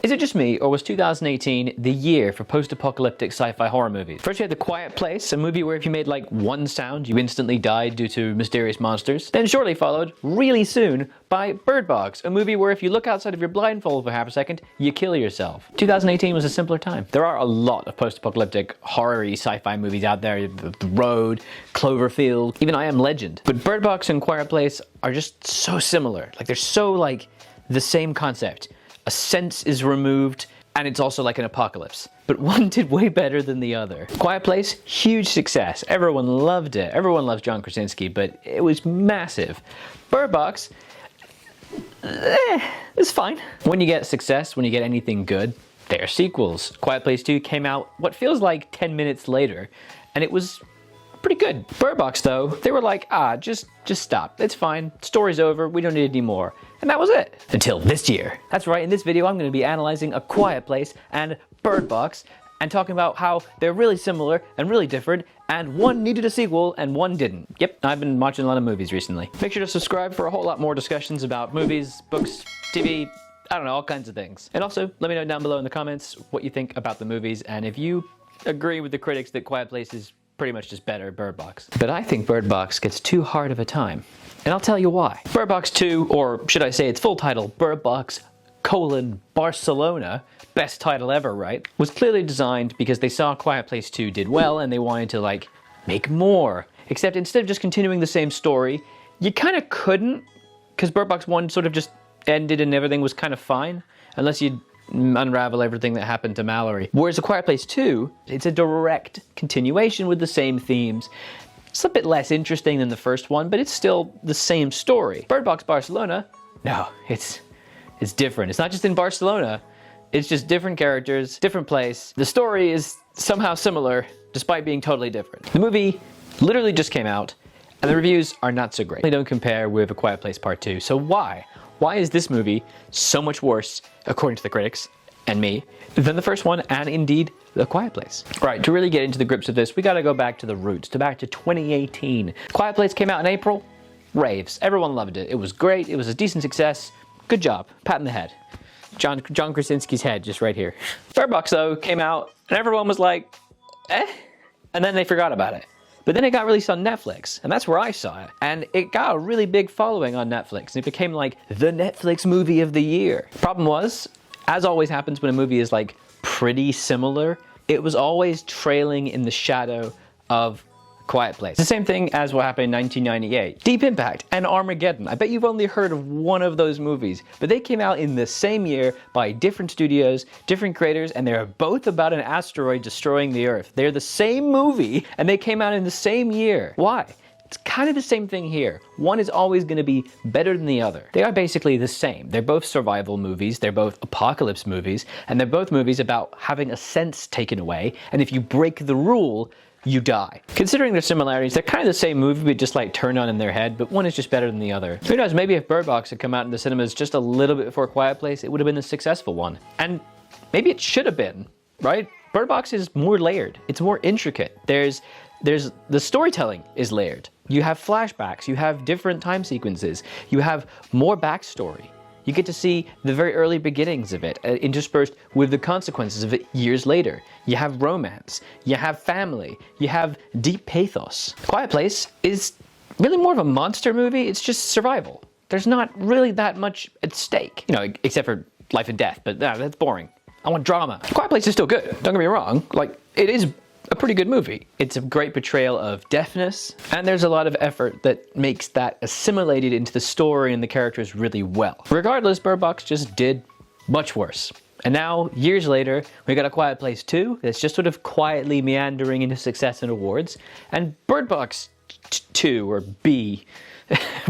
Is it just me, or was 2018 the year for post-apocalyptic sci-fi horror movies? First you had The Quiet Place, a movie where if you made like one sound, you instantly died due to mysterious monsters. Then shortly followed, really soon, by Bird Box, a movie where if you look outside of your blindfold for half a second, you kill yourself. 2018 was a simpler time. There are a lot of post-apocalyptic horror-y sci-fi movies out there. The Road, Cloverfield, even I Am Legend. But Bird Box and Quiet Place are just so similar. Like they're so like the same concept. A sense is removed, and it's also like an apocalypse. But one did way better than the other. Quiet Place, huge success. Everyone loved it. Everyone loves John Krasinski, but it was massive. Bird Box, it's fine. When you get success, when you get anything good, there are sequels. Quiet Place 2 came out what feels like 10 minutes later, and it was pretty good. Bird Box though, they were like, just stop. It's fine. Story's over. We don't need any more. And that was it. Until this year. That's right, in this video I'm going to be analyzing A Quiet Place and Bird Box and talking about how they're really similar and really different, and one needed a sequel and one didn't. Yep, I've been watching a lot of movies recently. Make sure to subscribe for a whole lot more discussions about movies, books, TV, I don't know, all kinds of things. And also, let me know down below in the comments what you think about the movies, and if you agree with the critics that Quiet Place is pretty much just better Bird Box. But I think Bird Box gets too hard of a time. And I'll tell you why. Bird Box 2, or should I say its full title, Bird Box: Barcelona, best title ever, right? Was clearly designed because they saw Quiet Place 2 did well and they wanted to like make more. Except instead of just continuing the same story, you kind of couldn't, because Bird Box 1 sort of just ended and everything was kind of fine, unless you unravel everything that happened to Mallory. Whereas A Quiet Place 2, it's a direct continuation with the same themes. It's a bit less interesting than the first one, but it's still the same story. Bird Box Barcelona, no, it's different. It's not just in Barcelona, it's just different characters, different place. The story is somehow similar, despite being totally different. The movie literally just came out, and the reviews are not so great. They don't compare with A Quiet Place Part 2, so why? Why is this movie so much worse, according to the critics, and me, than the first one, and indeed, The Quiet Place? Right, to really get into the grips of this, we gotta go back to the roots, back to 2018. Quiet Place came out in April, raves. Everyone loved it. It was great, it was a decent success. Good job, pat in the head. John Krasinski's head, just right here. Bird Box, though, came out, and everyone was like, eh? And then they forgot about it. But then it got released on Netflix, and that's where I saw it. And it got a really big following on Netflix, and it became like the Netflix movie of the year. Problem was, as always happens when a movie is like pretty similar, it was always trailing in the shadow of Quiet Place. The same thing as what happened in 1998. Deep Impact and Armageddon. I bet you've only heard of one of those movies, but they came out in the same year by different studios, different creators, and they're both about an asteroid destroying the Earth. They're the same movie, and they came out in the same year. Why? It's kind of the same thing here. One is always going to be better than the other. They are basically the same. They're both survival movies, they're both apocalypse movies, and they're both movies about having a sense taken away, and if you break the rule, you die. Considering their similarities, they're kind of the same movie, but just like turned on in their head, but one is just better than the other. Who knows, maybe if Bird Box had come out in the cinemas just a little bit before Quiet Place, it would have been a successful one. And maybe it should have been, right? Bird Box is more layered. It's more intricate. The storytelling is layered. You have flashbacks, you have different time sequences, you have more backstory. You get to see the very early beginnings of it, interspersed with the consequences of it years later. You have romance, you have family, you have deep pathos. Quiet Place is really more of a monster movie, it's just survival. There's not really that much at stake, you know, except for life and death, but that's boring. I want drama. Quiet Place is still good, don't get me wrong, like, it is a pretty good movie. It's a great portrayal of deafness, and there's a lot of effort that makes that assimilated into the story and the characters really well. Regardless, Bird Box just did much worse. And now, years later, we got A Quiet Place 2 that's just sort of quietly meandering into success and awards, and Bird Box 2, or B,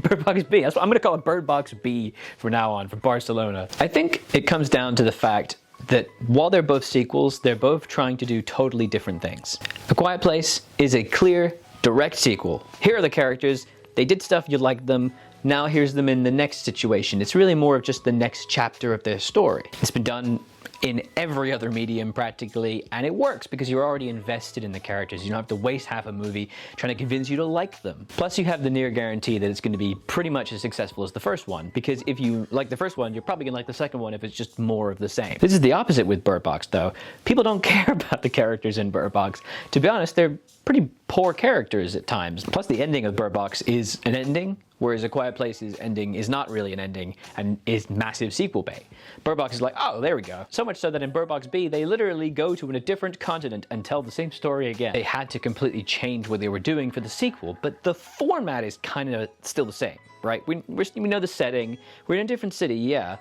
Bird Box B, I'm gonna call it Bird Box B from now on, for Barcelona. I think it comes down to the fact that while they're both sequels, they're both trying to do totally different things. A Quiet Place is a clear, direct sequel. Here are the characters, they did stuff, you liked them, now here's them in the next situation. It's really more of just the next chapter of their story. It's been done in every other medium practically, and it works because you're already invested in the characters. You don't have to waste half a movie trying to convince you to like them. Plus you have the near guarantee that it's going to be pretty much as successful as the first one, because if you like the first one, you're probably going to like the second one if it's just more of the same. This is the opposite with Bird Box though. People don't care about the characters in Bird Box. To be honest, they're pretty poor characters at times. Plus the ending of Bird Box is an ending, whereas A Quiet Place's ending is not really an ending and is massive sequel bait. Bird Box is like, oh, there we go. So much so that in Bird Box B, they literally go to a different continent and tell the same story again. They had to completely change what they were doing for the sequel, but the format is kind of still the same, right? We know the setting, we're in a different city, yeah,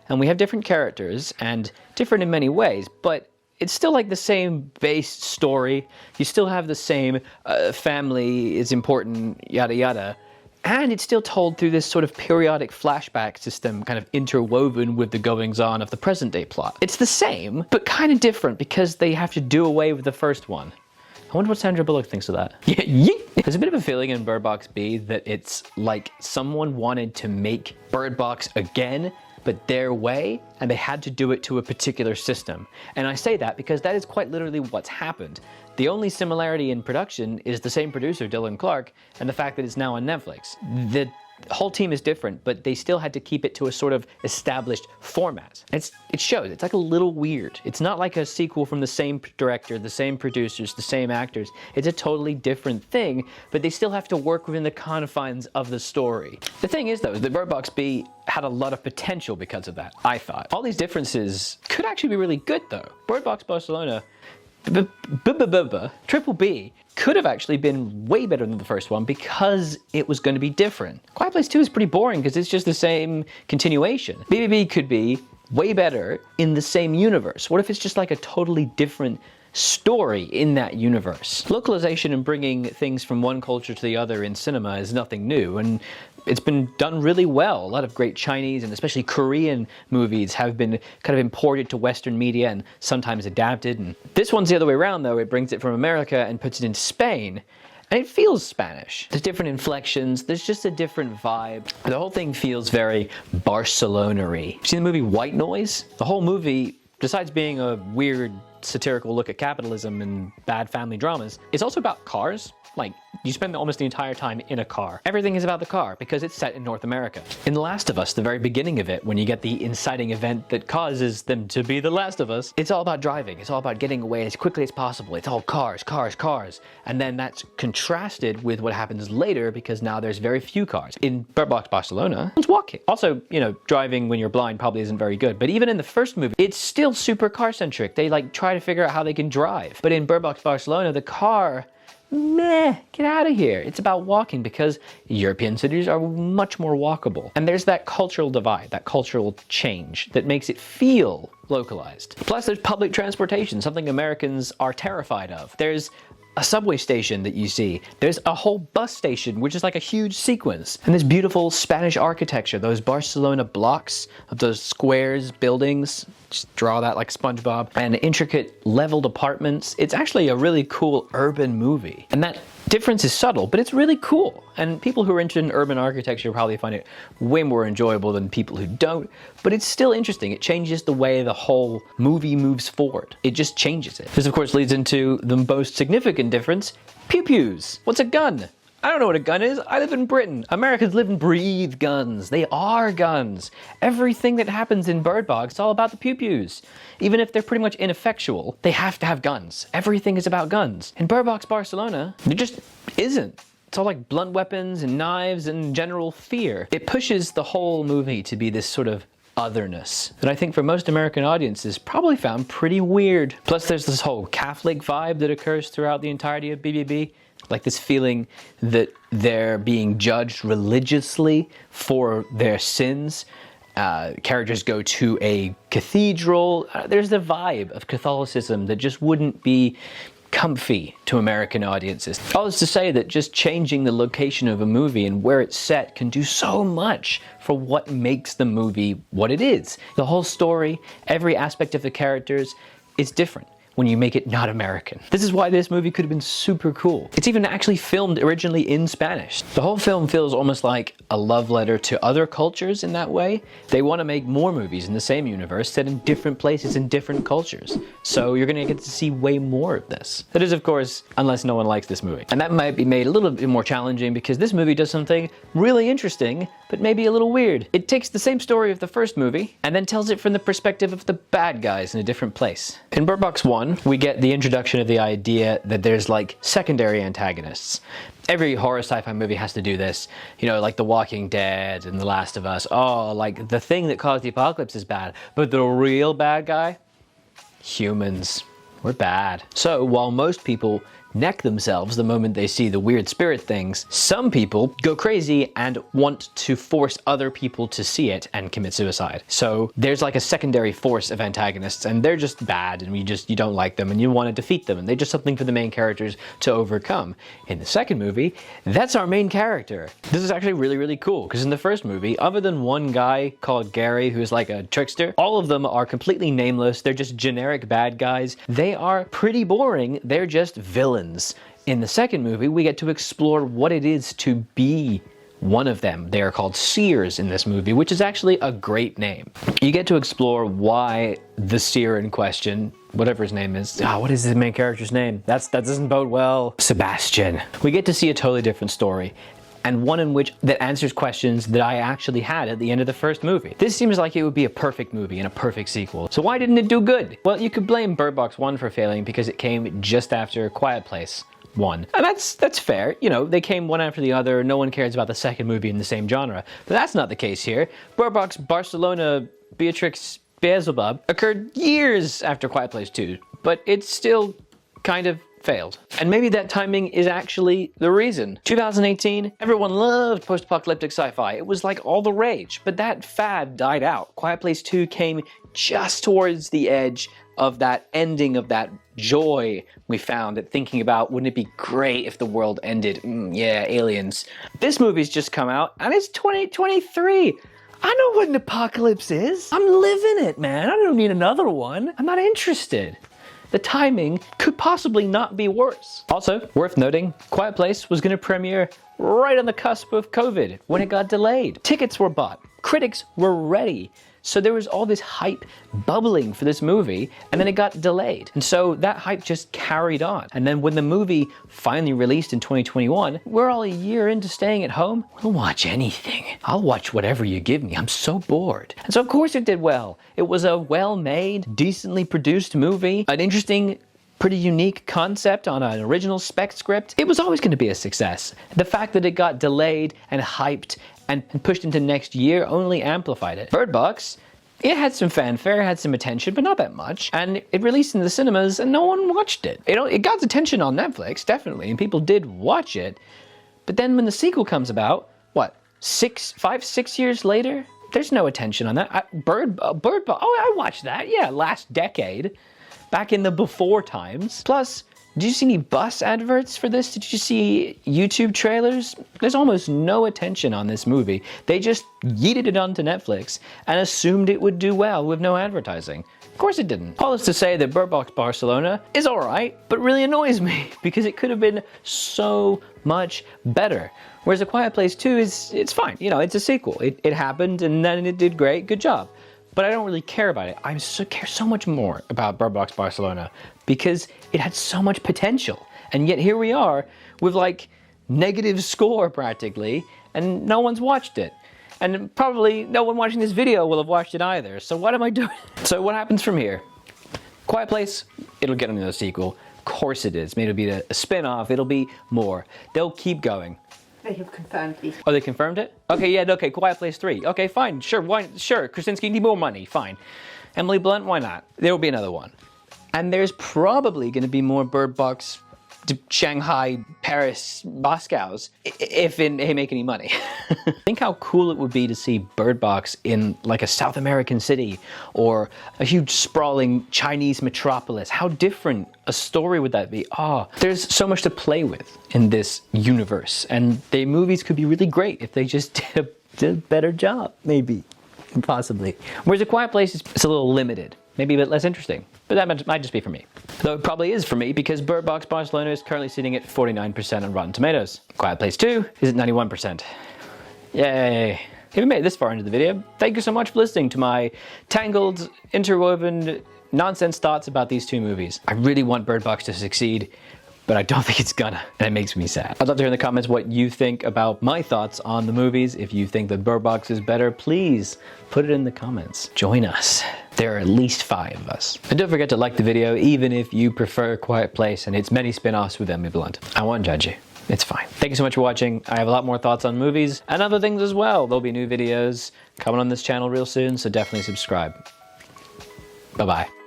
and we have different characters and different in many ways, but it's still like the same base story. You still have the same family is important, yada yada. And it's still told through this sort of periodic flashback system kind of interwoven with the goings-on of the present-day plot. It's the same, but kind of different because they have to do away with the first one. I wonder what Sandra Bullock thinks of that. Yeah. There's a bit of a feeling in Bird Box B that it's like someone wanted to make Bird Box again, but their way, and they had to do it to a particular system. And I say that because that is quite literally what's happened. The only similarity in production is the same producer, Dylan Clark, and the fact that it's now on Netflix. The whole team is different, but they still had to keep it to a sort of established format. It shows, it's like a little weird. It's not like a sequel from the same director, the same producers, the same actors. It's a totally different thing, but they still have to work within the confines of the story. The thing is though, that Bird Box B had a lot of potential because of that, I thought. All these differences could actually be really good though. Bird Box Barcelona, Triple B could have actually been way better than the first one because it was going to be different. Quiet Place 2 is pretty boring because it's just the same continuation. BBB could be way better in the same universe. What if it's just like a totally different story in that universe? Localization and bringing things from one culture to the other in cinema is nothing new, and it's been done really well. A lot of great Chinese and especially Korean movies have been kind of imported to Western media and sometimes adapted. And this one's the other way around though. It brings it from America and puts it in Spain. And it feels Spanish. There's different inflections, there's just a different vibe. The whole thing feels very Barcelona-y. Seen the movie White Noise? The whole movie, besides being a weird satirical look at capitalism and bad family dramas, it's also about cars. Like, you spend almost the entire time in a car. Everything is about the car because it's set in North America. In The Last of Us, the very beginning of it, when you get the inciting event that causes them to be The Last of Us, it's all about driving. It's all about getting away as quickly as possible. It's all cars, cars, cars. And then that's contrasted with what happens later because now there's very few cars. In Bird Box Barcelona, it's walking. Also, you know, driving when you're blind probably isn't very good. But even in the first movie, it's still super car-centric. They like try to figure out how they can drive. But in Bird Box Barcelona, the car, meh, get out of here. It's about walking because European cities are much more walkable. And there's that cultural divide, that cultural change that makes it feel localized. Plus there's public transportation, something Americans are terrified of. There's a subway station that you see. There's a whole bus station, which is like a huge sequence. And this beautiful Spanish architecture, those Barcelona blocks of those squares, buildings, just draw that like SpongeBob, and intricate leveled apartments. It's actually a really cool urban movie. And that difference is subtle, but it's really cool. And people who are interested in urban architecture probably find it way more enjoyable than people who don't, but it's still interesting. It changes the way the whole movie moves forward. It just changes it. This of course leads into the most significant difference, pew-pews. What's a gun? I don't know what a gun is. I live in Britain. Americans live and breathe guns. They are guns. Everything that happens in Bird Box is all about the pew-pews. Even if they're pretty much ineffectual, they have to have guns. Everything is about guns. In Bird Box Barcelona, there just isn't. It's all like blunt weapons and knives and general fear. It pushes the whole movie to be this sort of otherness that I think for most American audiences probably found pretty weird. Plus there's this whole Catholic vibe that occurs throughout the entirety of BBB. Like this feeling that they're being judged religiously for their sins. Characters go to a cathedral. There's the vibe of Catholicism that just wouldn't be comfy to American audiences. All this to say that just changing the location of a movie and where it's set can do so much for what makes the movie what it is. The whole story, every aspect of the characters is different. when you make it not American. This is why this movie could have been super cool. It's even actually filmed originally in Spanish. The whole film feels almost like a love letter to other cultures in that way. They want to make more movies in the same universe set in different places in different cultures. So you're gonna get to see way more of this. That is, of course, unless no one likes this movie. And that might be made a little bit more challenging because this movie does something really interesting, but maybe a little weird. It takes the same story of the first movie and then tells it from the perspective of the bad guys in a different place. In Bird Box 1, we get the introduction of the idea that there's like secondary antagonists. Every horror sci-fi movie has to do this, you know, like The Walking Dead and The Last of Us. Oh, like the thing that caused the apocalypse is bad, but the real bad guy? Humans. We're bad. So while most people neck themselves the moment they see the weird spirit things, some people go crazy and want to force other people to see it and commit suicide. So there's like a secondary force of antagonists and they're just bad and you don't like them and you want to defeat them and they're just something for the main characters to overcome. In the second movie, that's our main character. This is actually really, really cool because in the first movie, other than one guy called Gary who's like a trickster, all of them are completely nameless. They're just generic bad guys. They are pretty boring. They're just villains. In the second movie, we get to explore what it is to be one of them. They are called seers in this movie, which is actually a great name. You get to explore why the seer in question, whatever his name is, what is the main character's name? That doesn't bode well. Sebastian. We get to see a totally different story, and one in which that answers questions that I actually had at the end of the first movie. This seems like it would be a perfect movie and a perfect sequel. So why didn't it do good? Well, you could blame Bird Box 1 for failing because it came just after Quiet Place 1. And that's fair. You know, they came one after the other. No one cares about the second movie in the same genre. But that's not the case here. Bird Box Barcelona Beatrix Beelzebub occurred years after Quiet Place 2, but it's still kind of failed. And maybe that timing is actually the reason. 2018, everyone loved post-apocalyptic sci-fi. It was like all the rage, but that fad died out. Quiet Place 2 came just towards the edge of that ending of that joy we found at thinking about, wouldn't it be great if the world ended? Yeah, aliens. This movie's just come out and it's 2023. I know what an apocalypse is. I'm living it, man. I don't need another one. I'm not interested. The timing could possibly not be worse. Also, worth noting, Quiet Place was gonna premiere right on the cusp of COVID when it got delayed. Tickets were bought, critics were ready. So there was all this hype bubbling for this movie, and then it got delayed. And so that hype just carried on. And then when the movie finally released in 2021, we're all a year into staying at home. We'll watch anything. I'll watch whatever you give me. I'm so bored. And so of course it did well. It was a well-made, decently produced movie, an interesting, pretty unique concept on an original spec script. It was always going to be a success. The fact that it got delayed and hyped and pushed into next year only amplified it. Bird Box, it had some fanfare, had some attention, but not that much. And it released in the cinemas and no one watched it. It got attention on Netflix, definitely, and people did watch it. But then when the sequel comes about, what, 5, 6 years later? There's no attention on that. Bird Box, I watched that, yeah, last decade. Back in the before times. Plus, did you see any bus adverts for this? Did you see YouTube trailers? There's almost no attention on this movie. They just yeeted it onto Netflix and assumed it would do well with no advertising. Of course it didn't. All is to say that Bird Box Barcelona is alright, but really annoys me because it could have been so much better. Whereas A Quiet Place 2 it's fine. You know, it's a sequel. It happened and then it did great. Good job. But I don't really care about it. I care so much more about Bird Box Barcelona because it had so much potential. And yet here we are with like negative score practically, and no one's watched it. And probably no one watching this video will have watched it either. So what am I doing? So what happens from here? Quiet Place, it'll get another sequel. Of course it is. Maybe it'll be a spin-off. It'll be more. They'll keep going. They have confirmed these. Oh, they confirmed it? Okay, yeah, okay, Quiet Place 3. Okay, fine, sure, sure, Krasinski need more money, fine. Emily Blunt, why not? There will be another one. And there's probably gonna be more Bird Box to Shanghai, Paris, Moscow's, if they make any money. Think how cool it would be to see Bird Box in like a South American city or a huge sprawling Chinese metropolis. How different a story would that be? There's so much to play with in this universe, and the movies could be really great if they just did a better job, maybe. Possibly. Whereas A Quiet Place is a little limited. maybe a bit less interesting. But that might just be for me. Though it probably is for me because Bird Box Barcelona is currently sitting at 49% on Rotten Tomatoes. Quiet Place 2 is at 91%. Yay. If you made it this far into the video, thank you so much for listening to my tangled, interwoven, nonsense thoughts about these two movies. I really want Bird Box to succeed, but I don't think it's gonna, and it makes me sad. I'd love to hear in the comments what you think about my thoughts on the movies. If you think that Bird Box is better, please put it in the comments. Join us. There are at least 5 of us. And don't forget to like the video, even if you prefer Quiet Place and its many spin-offs with Emily Blunt. I won't judge you. It's fine. Thank you so much for watching. I have a lot more thoughts on movies and other things as well. There'll be new videos coming on this channel real soon, so definitely subscribe. Bye-bye.